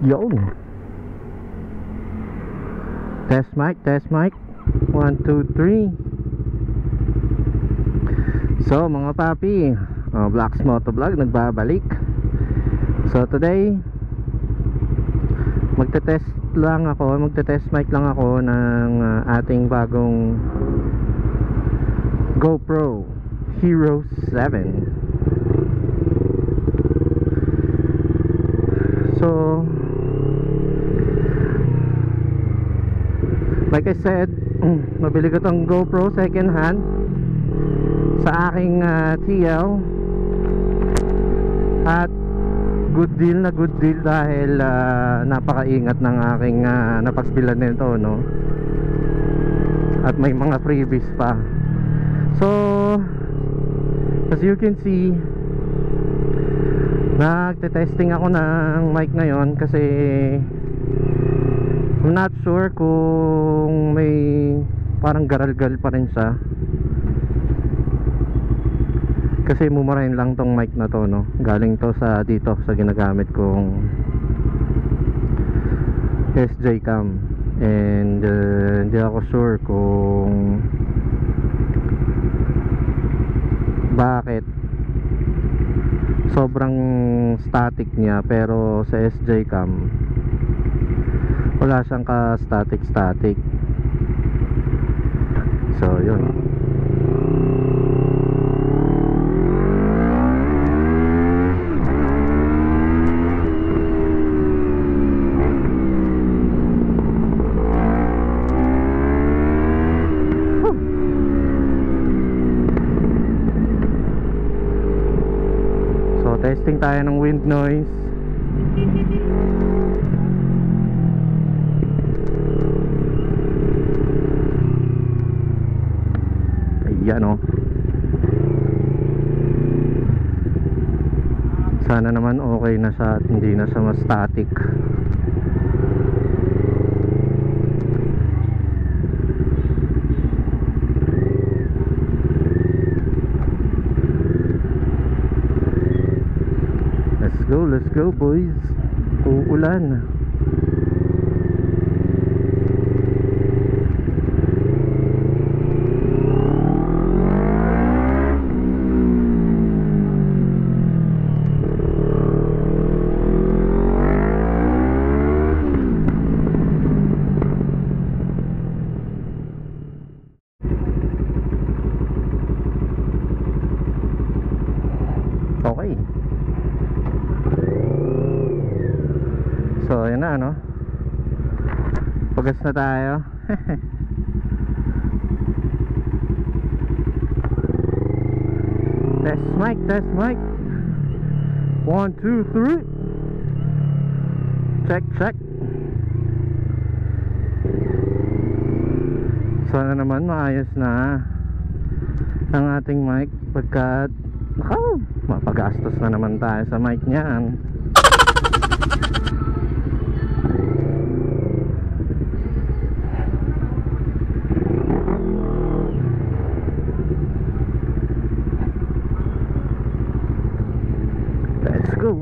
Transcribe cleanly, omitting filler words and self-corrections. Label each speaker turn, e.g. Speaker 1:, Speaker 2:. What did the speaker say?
Speaker 1: Yo. Test mic, test mic. 1, 2, 3. So mga papi, Black's Motovlog nagbabalik. So today magte-test mic lang ako ng ating bagong Gopro Hero 7. So like I said, mabili ko tong GoPro second hand sa aking TL, at good deal dahil napakaingat ng aking napagbilan nito, no? At may mga freebies pa. So as you can see, nagte-testing ako ng mic ngayon kasi I'm not sure kung may parang garal-gal pa rin siya, kasi mumurahin lang tong mic na to, no? Galing to sa dito sa ginagamit kong SJ cam, and hindi ako sure kung bakit sobrang static niya, pero sa SJ cam wala siyang ka static. So yun. Testing tayo ng wind noise. Ayan, oh. Sana naman okay na siya at hindi na siya mas static. Let's go boys. Uulan. Okay. So yun na, no? Pagas na tayo. Test mic, test mic. 1, 2, 3. Check. Sana naman maayos na ang ating mic, pagkat mapagastos na naman tayo sa mic niyan. Let's go.